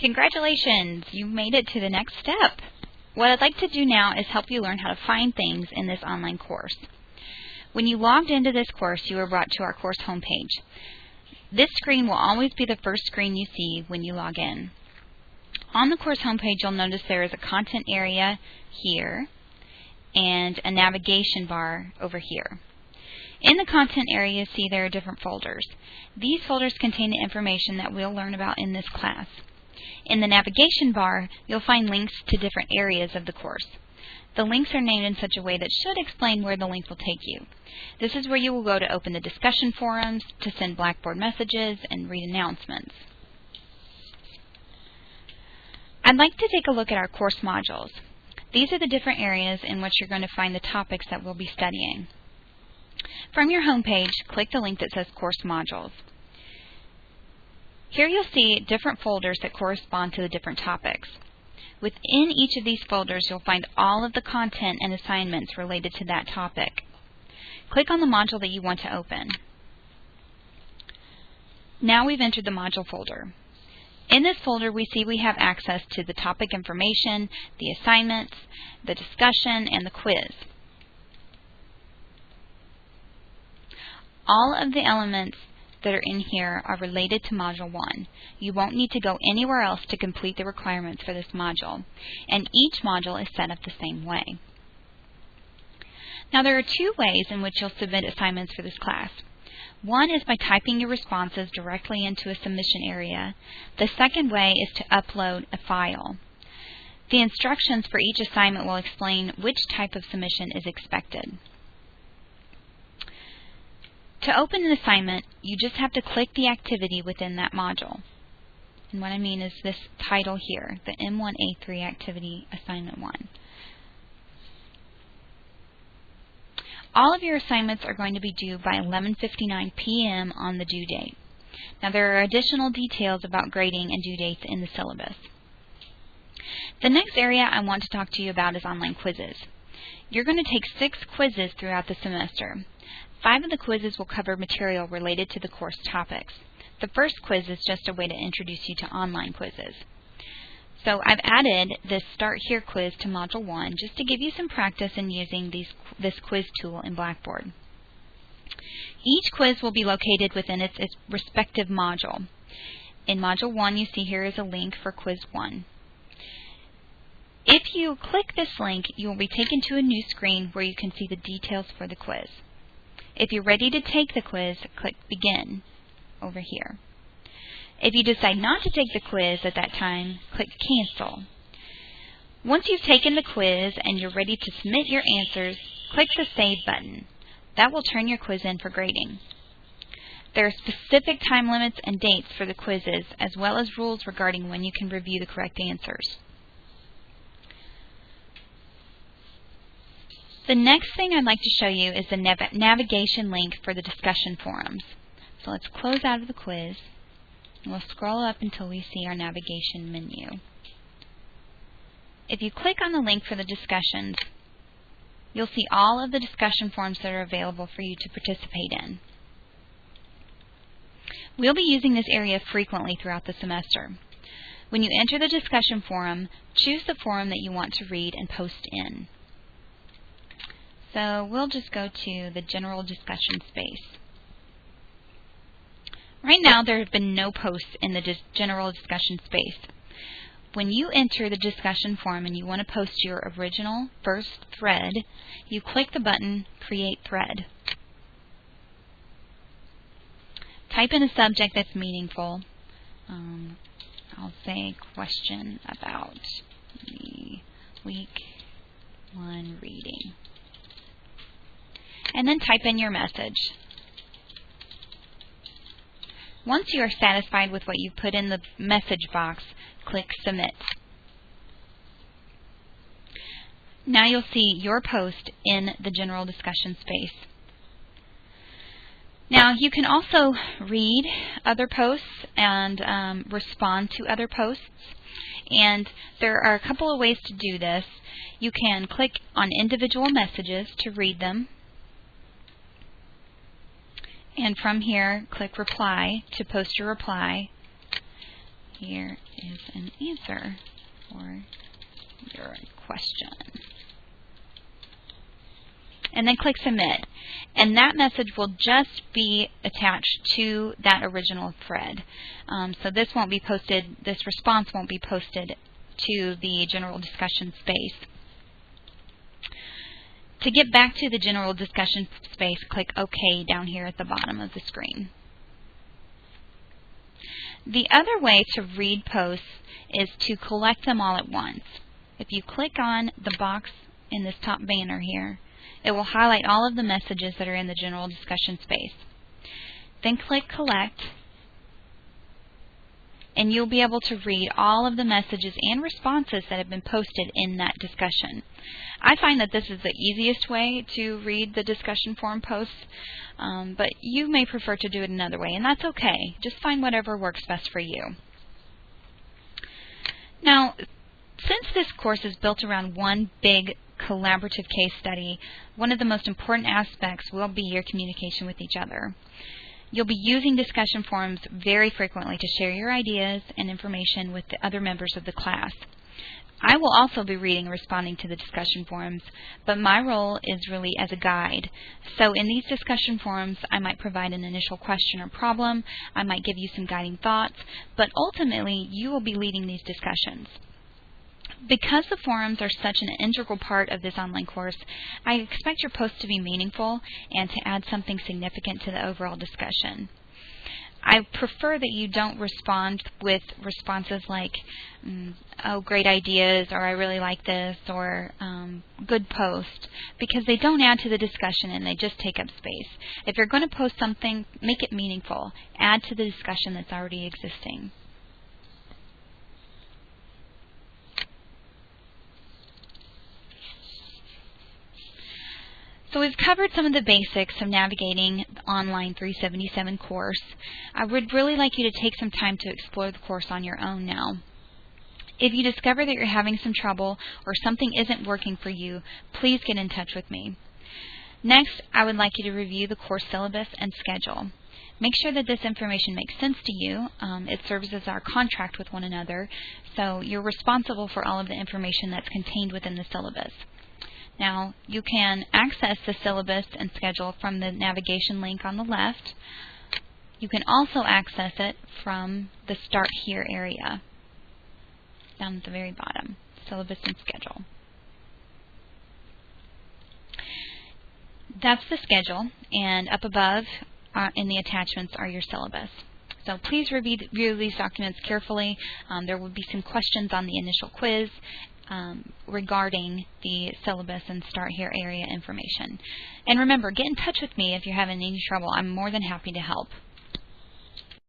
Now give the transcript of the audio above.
Congratulations! You've made it to the next step. What I'd like to do now is help you learn how to find things in this online course. When you logged into this course, you were brought to our course homepage. This screen will always be the first screen you see when you log in. On the course homepage, you'll notice there is a content area here and a navigation bar over here. In the content area, see there are different folders. These folders contain the information that we'll learn about in this class. In the navigation bar, you'll find links to different areas of the course. The links are named in such a way that should explain where the link will take you. This is where you will go to open the discussion forums, to send Blackboard messages, and read announcements. I'd like to take a look at our course modules. These are the different areas in which you're going to find the topics that we'll be studying. From your home page, click the link that says Course Modules. Here you'll see different folders that correspond to the different topics. Within each of these folders, you'll find all of the content and assignments related to that topic. Click on the module that you want to open. Now we've entered the module folder. In this folder, we see we have access to the topic information, the assignments, the discussion, and the quiz. All of the elements that are in here are related to Module 1. You won't need to go anywhere else to complete the requirements for this module, and each module is set up the same way. Now there are two ways in which you'll submit assignments for this class. One is by typing your responses directly into a submission area. The second way is to upload a file. The instructions for each assignment will explain which type of submission is expected. To open an assignment, you just have to click the activity within that module. And what I mean is this title here, the M1A3 Activity Assignment 1. All of your assignments are going to be due by 11:59 p.m. on the due date. Now there are additional details about grading and due dates in the syllabus. The next area I want to talk to you about is online quizzes. You're going to take 6 quizzes throughout the semester. 5 of the quizzes will cover material related to the course topics. The first quiz is just a way to introduce you to online quizzes. So I've added this Start Here quiz to Module 1 just to give you some practice in using this quiz tool in Blackboard. Each quiz will be located within its respective module. In Module 1, you see here is a link for Quiz 1. If you click this link, you will be taken to a new screen where you can see the details for the quiz. If you're ready to take the quiz, click Begin over here. If you decide not to take the quiz at that time, click Cancel. Once you've taken the quiz and you're ready to submit your answers, click the Save button. That will turn your quiz in for grading. There are specific time limits and dates for the quizzes, as well as rules regarding when you can review the correct answers. The next thing I'd like to show you is the navigation link for the discussion forums. So let's close out of the quiz. We'll scroll up until we see our navigation menu. If you click on the link for the discussions, you'll see all of the discussion forums that are available for you to participate in. We'll be using this area frequently throughout the semester. When you enter the discussion forum, choose the forum that you want to read and post in. So we'll just go to the general discussion space. Right now, there have been no posts in the general discussion space. When you enter the discussion forum and you want to post your original first thread, you click the button Create Thread. Type in a subject that's meaningful. I'll say question about the week 1 reading. And then type in your message. Once you are satisfied with what you've put in the message box, click Submit. Now you'll see your post in the general discussion space. Now you can also read other posts and respond to other posts. And there are a couple of ways to do this. You can click on individual messages to read them. And from here, click Reply to post your reply. here is an answer for your question. And then click Submit. And that message will just be attached to that original thread. So this won't be posted, this response won't be posted to the general discussion space. To get back to the general discussion space, click OK down here at the bottom of the screen. The other way to read posts is to collect them all at once. If you click on the box in this top banner here, it will highlight all of the messages that are in the general discussion space. Then click Collect, and you'll be able to read all of the messages and responses that have been posted in that discussion. I find that this is the easiest way to read the discussion forum posts, but you may prefer to do it another way, and that's okay. Just find whatever works best for you. Now, since this course is built around one big collaborative case study, one of the most important aspects will be your communication with each other. You'll be using discussion forums very frequently to share your ideas and information with the other members of the class. I will also be reading and responding to the discussion forums, but my role is really as a guide. So in these discussion forums, I might provide an initial question or problem, I might give you some guiding thoughts, but ultimately you will be leading these discussions. Because the forums are such an integral part of this online course, I expect your posts to be meaningful and to add something significant to the overall discussion. I prefer that you don't respond with responses like, oh, great ideas, or I really like this, or good post, because they don't add to the discussion and they just take up space. If you're going to post something, make it meaningful. Add to the discussion that's already existing. So we've covered some of the basics of navigating the online 377 course. I would really like you to take some time to explore the course on your own now. If you discover that you're having some trouble or something isn't working for you, please get in touch with me. Next, I would like you to review the course syllabus and schedule. Make sure that this information makes sense to you. It serves as our contract with one another, so you're responsible for all of the information that's contained within the syllabus. Now, you can access the syllabus and schedule from the navigation link on the left. You can also access it from the Start Here area, down at the very bottom, syllabus and schedule. That's the schedule, and up above in the attachments are your syllabus. So please review these documents carefully. There will be some questions on the initial quiz regarding the syllabus and Start Here area information. And remember, get in touch with me if you're having any trouble. I'm more than happy to help.